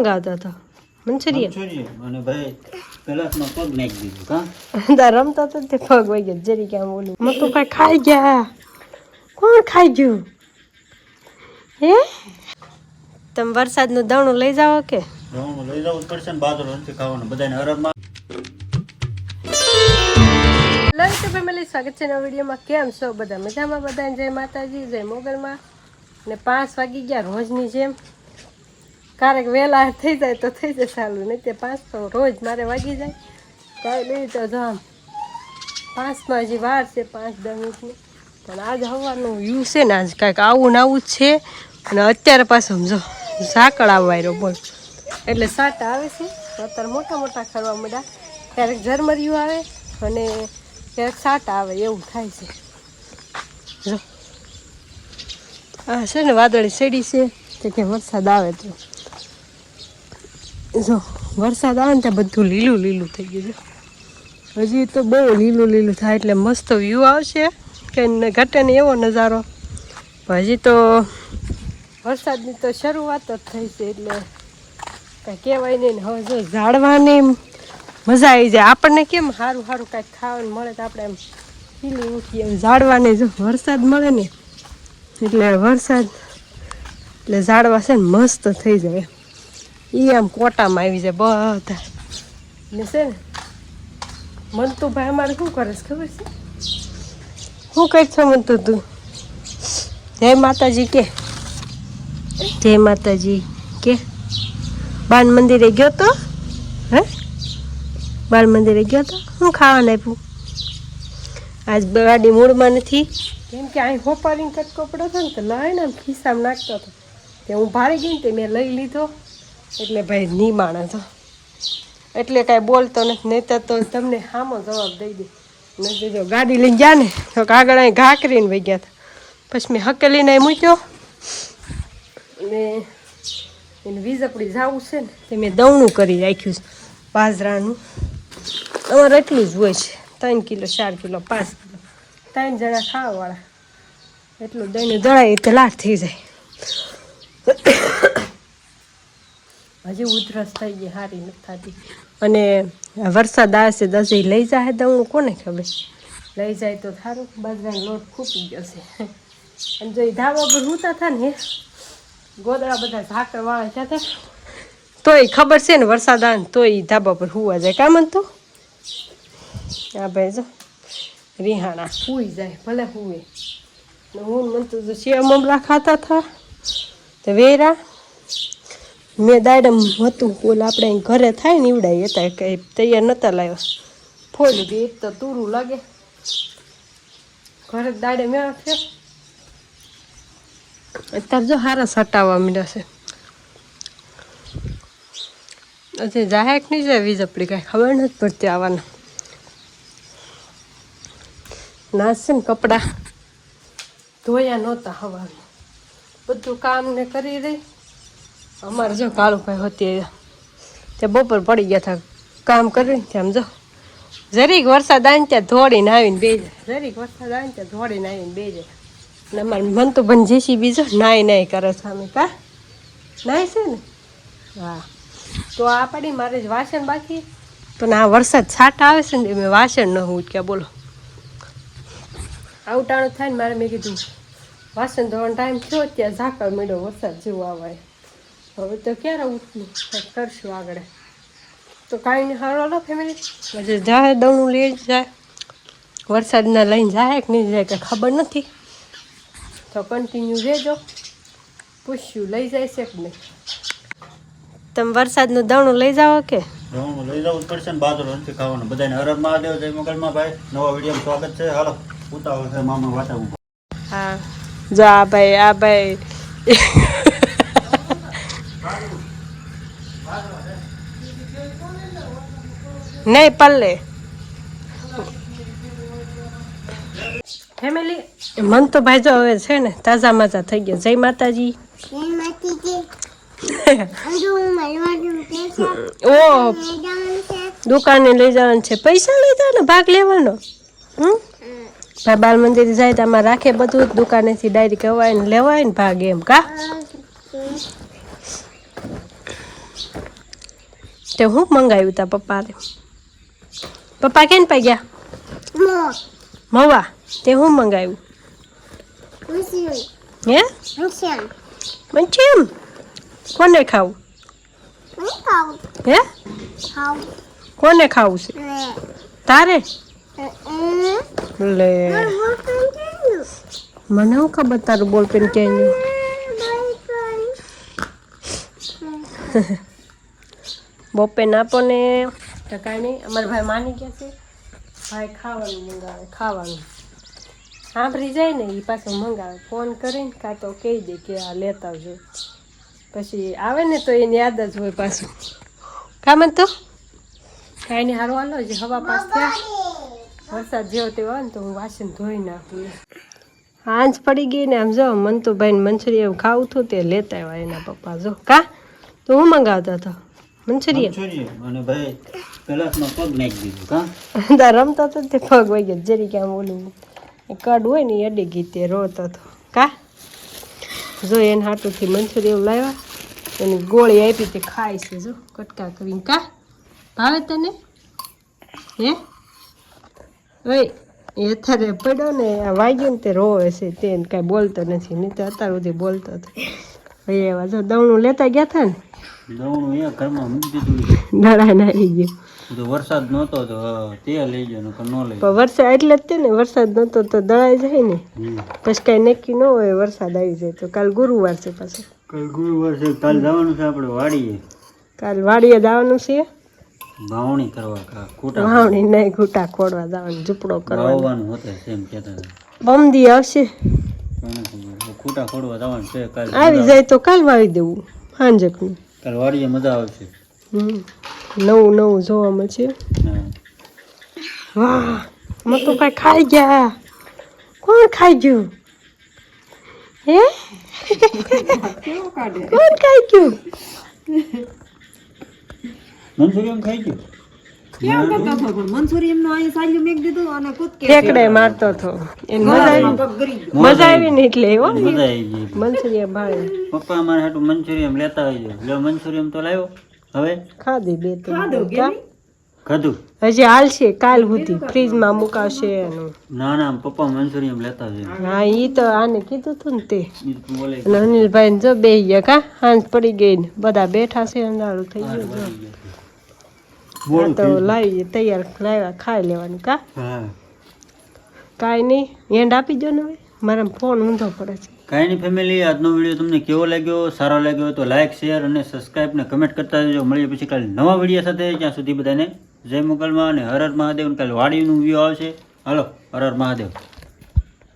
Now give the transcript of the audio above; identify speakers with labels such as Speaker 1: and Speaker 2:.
Speaker 1: ગાતા હતા મંચુરિયન
Speaker 2: અને ભાઈ ગ્લાસમાં પગ નાખી દીધું કા
Speaker 1: દા રમતા તો તે પગ વઈ ગયા જરી કે આમ ઓલું મત તો કઈ ખાઈ ગયા કોણ ખાઈ ગયું હે તમે વરસાદનું દાણું લઈ જાઓ કે
Speaker 2: દાણું લઈ જવું પડશે ને બાજરો નથી ખાવાનું બધાને આરામમાં
Speaker 1: લઈ તો ફેમિલી સ્વાગત છે નવા વિડીયોમાં કેમ છો બધા મજામાં બધાને જય માતાજી જય મોગલમાં ને 5 વાગી ગયા રોજની જેમ ક્યારેક વહેલા થઈ જાય તો થઈ જાય સારું નહીં તે 5 તો રોજ મારે વાગી જાય કાંઈ નહીં તો જો આમ 5માં હજી વાર છે 5-10 મિનિટની પણ આજ હવાનું વ્યૂ છે ને આજ કાંઈક આવું ને આવું જ છે અને અત્યારે પાછું સમજો ઝાકળ આવવા રહ્યો બોલ એટલે સાટા આવે છે અત્યારે મોટા મોટા ખરવા મળ્યા ક્યારેક ઝરમરિયું આવે અને ક્યારેક સાટા આવે એવું થાય છે જો હા છે ને વાદળી સેડી છે તે કે વરસાદ આવે તો જો વરસાદ આવે ને ત્યાં બધું લીલું લીલું થઈ ગયું છે હજી તો બહુ લીલું લીલું થાય એટલે મસ્ત વ્યૂ આવશે કે ઘટે ને એવો નજારો હજી તો વરસાદની તો શરૂઆત જ થઈ છે એટલે કાંઈ કહેવાય નહીં ને હવે જો ઝાડવાની મજા આવી જાય આપણને કેમ સારું સારું કાંઈક ખાવાનું મળે તો આપણે એમ ખીલી ઉઠીએ એમ ઝાડવાને જો વરસાદ મળે ને એટલે વરસાદ એટલે ઝાડવા છે ને મસ્ત થઈ જાય એ આમ કોટામાં આવી જાય બધા ને છે ને મંતુભાઈ અમારે શું કરે છે ખબર છે શું કહે છો મંતુ તું જય માતાજી કે જય માતાજી કે બાલ મંદિરે ગયો તો હે બાલ મંદિરે ગયો તો શું ખાવાનું આપ્યું આજ ગાડી મૂળમાં નથી કેમ કે અહીં હોપારીને કટકો પડ્યો હતો ને તો લઈને આમ ખિસ્સામાં નાખતો હતો તે હું ભારી ગઈ ને તે મેં લઈ લીધો એટલે ભાઈ નિમાણ હતો એટલે કાંઈ બોલતો નથી નહીં તો તમને સામો જવાબ દઈ દે નથી જો ગાડી લઈને ગયા ને તો આગળ અહીં ઘા કરીને વહી ગયા હતા પછી મેં હકેલીને અહીં મૂક્યો ને એને વીજપડી જવું છે ને તે મેં દવણું કરી રાખ્યું છે બાજરાનું અમારે એટલું જ હોય છે 3 કિલો 4 કિલો 5 કિલો 3 જણા ખાવાવાળા એટલું દઈને દળાય તો લાટ થઈ જાય હજી ઉધરસ થઈ ગઈ સારી નથી થતી અને વરસાદ આવે છે દસી લઈ જાય દવણું કોને ખબર લઈ જાય તો સારું બાજરાનો લોટ ખૂટી ગયો છે અને જો એ ધાબા પર રૂતા થાય ને ગોદડા બધા ઝાકળવાળા છે તોય ખબર છે ને વરસાદ આવે ને તોય ધાબા પર હુવા જાય કામ તો આ ભાઈ જો રિહાણા સુઈ જાય ભલે હુવે હું મને તો શિયા મમરા ખાતા હતા તો વેરા મેં દાડમ હતું ઓલ આપણે અહીં ઘરે થાય ને ઈવડાય હતા કંઈ તૈયાર નહોતા લાવ્યા ફોડી દે એક તો તુરું લાગે ઘરે દાડે મેં છે અત્યારે જો સારા સટાવવા મળ્યા છે હજી જાહેક નહીં જાય વીજપડી કાંઈ ખબર નથી પડતી આવવાના નાશ છે ને કપડાં ધોયા નહોતા હવાનું બધું કામ ને કરી રહી અમારે જો કાળુભાઈ હતી તે બપોર પડી ગયા હતા કામ કરીને આમ જો જરીક વરસાદ આવીને ત્યાં ધોડીને આવીને બે જાય જરીક વરસાદ આવીને ત્યાં ધોડીને આવીને બે જાય અને અમારે મન તો બન જેસી બીજો નાય કરે છે અમે કા નાય છે ને હા તો આ પડી મારે જ વાસણ બાકી પણ આ વરસાદ છાંટા આવે છે ને મેં વાસણ ન હું ક્યાં બોલો આવટાણું થાય ને મારે મેં કીધું વાસણ ધોવાનો ટાઈમ થયો ત્યાં ઝાકળ મળ્યો વરસાદ જેવું આવાય હવે તો ક્યારે ઉઠવું કરશું આગળ તો કાંઈ નહીં હારો લો ફેમિલી હજી જાય દવણું લઈ જાય વરસાદના લઈને જાય કે નહીં જાય કે ખબર નથી તો કન્ટિન્યુ રહેજો પૂછ્યું લઈ જાય છે કે નહીં તમે વરસાદનું દવણું લઈ જાઓ કે
Speaker 2: દાણું લઈ જવું પડશે ને બાજરો નથી ખાવાનું બધાને હરમ મહાદેવ જય મોગલમાં ભાઈ નવા વિડીયોમાં સ્વાગત છે હાલો ઉતાવળ છે મામા વાટાવું
Speaker 1: હા જો આ ભાઈ નહીં પલ્લે ફેમિલી મન તો ભાઈ જો હવે છે ને તાજા માજા થઈ ગયા જય માતાજી ઓ દુકાને લઈ જવાનું છે પૈસા લઈ જાવ ને ભાગ લેવાનો ભાઈ બાલ મંદિર જાય તો આમાં રાખે બધું દુકાનેથી ડાયરેક્ટ કવાય ને લેવાય ને ભાગ એમ કા તે હું મંગાવ્યું તા પપ્પાને પપ્પા કેમ પા ગયા મવા તે હું મંગાવ્યું હે મંચુરિયન કોને ખાવું હે કોને ખાવું છે તારે લે મને હું ખબર તારું બોલ પેન ક્યાંય બપેન આપો ને તો કાંઈ નહીં અમારા ભાઈ માની ગયા છે ભાઈ ખાવાનું મંગાવે ખાવાનું સાંભળી જાય ને એ પાછું મંગાવે ફોન કરીને કાં તો કહી દે કે આ લેતા આવજો પછી આવે ને તો એને યાદ જ હોય પાછું કામ તો કાંઈ નહીં સારું હાલો જે હવા પાસ થયા વરસાદ જેવો તેવો હોય ને તો હું વાસણ ધોઈ નાખું આંજ પડી ગઈ ને આમ જો મંતુભાઈને મંચુરિયન ખાવું હતું તે લેતા આવ્યા એના પપ્પા જો કા તો હું મંગાવતા હતા મંચુરિયન
Speaker 2: અને ભાઈ ગ્લાસમાં પગ નાખી દીધું કા
Speaker 1: તાર રમતો હતો તે પગ વહી ગયો જરી કે આમ ઓલું કડ હોય ને એ અડી ગઈ તે રોતો હતો કા જો એને હાટુથી મંચુરિયન લાવ્યા એની ગોળી આપી તે ખાય છે જો કટકા કરીને કા ભાવે તને હે ઓય એ અત્યારે પડ્યો ને આ વાગ્યો ને તે રોવે છે તે કાંઈ બોલતો નથી નહીં તો અત્યાર સુધી બોલતો હતો ભાઈ એવા જો દવણું લેતા ગયા હતા ને
Speaker 2: દવણું એ ઘરમાં મૂકી દીધું
Speaker 1: દડાઈને આવી ગયું
Speaker 2: તો વરસાદ નહોતો તો તે લઈ ગયો નકર ન લઈ
Speaker 1: પણ વરસાદ એટલે જ તે ને વરસાદ નહોતો તો દળાઈ જાય ને પછી કાંઈ નક્કી ન હોય વરસાદ આવી જાય તો કાલ ગુરુવાર છે પાછું
Speaker 2: કાલ ગુરુવાર છે કાલ જવાનું છે આપણે વાડીએ
Speaker 1: કાલ વાડીએ જવાનું છે
Speaker 2: વાવણી કરવા કૂટા
Speaker 1: વાવણી નહીં ઘૂંટા ખોડવા જવાનું ઝૂંપડો કરવાનો
Speaker 2: વાવવાનું હતું એમ કહેતા હતા
Speaker 1: બમદી આવશે
Speaker 2: કોને ખબર ખૂટા ખોડવા જવાનું છે કાલ
Speaker 1: આવી જાય તો કાલ વાવી દેવું હાંજકનું
Speaker 2: કાલ વાડીએ મજા આવશે
Speaker 1: નવું નવું જોવા મળશે
Speaker 2: હા
Speaker 1: વાહ મત તો કાંઈ ખાઈ ગયા કોણ ખાઈ ગયું હે કોણ ખાઈ ગયું
Speaker 2: મંચુરિયન ખાઈ ગયું
Speaker 1: ઠેકડે મારતો હતો એને મજા આવી ને એટલે હો
Speaker 2: મજા આવી ગઈ
Speaker 1: મંચુરિયન ભાવે
Speaker 2: પપ્પા અમારે હાટું મંચુરિયન લેતા આવી લ્યો મંચુરિયન તો લાવ્યો હવે
Speaker 1: ખાધી બે ત્રણ
Speaker 2: ખાધું
Speaker 1: હજી હાલશે કાલ સુધી ફ્રીજમાં મુકાવશે એનું
Speaker 2: ના ના પપ્પા મંચુરિયન લેતા આવી
Speaker 1: હા ઈ તો આને કીધું તું ને તે
Speaker 2: ઈ તું બોલે
Speaker 1: અને અનિલભાઈ ને જો બેહી ગયા કા હાંજ પડી ગઈ ને બધા બેઠા છે અંધારું થઈ ગયું જો હા તો લાવી તૈયાર લાવ્યા ખાઈ લેવાનું કા
Speaker 2: હા
Speaker 1: કાંઈ નહીં એન્ડ આપી દો ને હવે મારા ફોન ઊંધો પડે છે
Speaker 2: કાંઈ નહીં ફેમિલી આજનો વિડીયો તમને કેવો લાગ્યો સારો લાગ્યો તો લાઈક શેર અને સબસ્ક્રાઈબ ને કમેન્ટ કરતા રહેજો મળીએ પછી કાલે નવા વિડીયો સાથે ત્યાં સુધી બધાને જય મુગલમાં અને હર હર મહાદેવ કાલે વાડીનું વ્યૂ આવશે હાલો હર હર મહાદેવ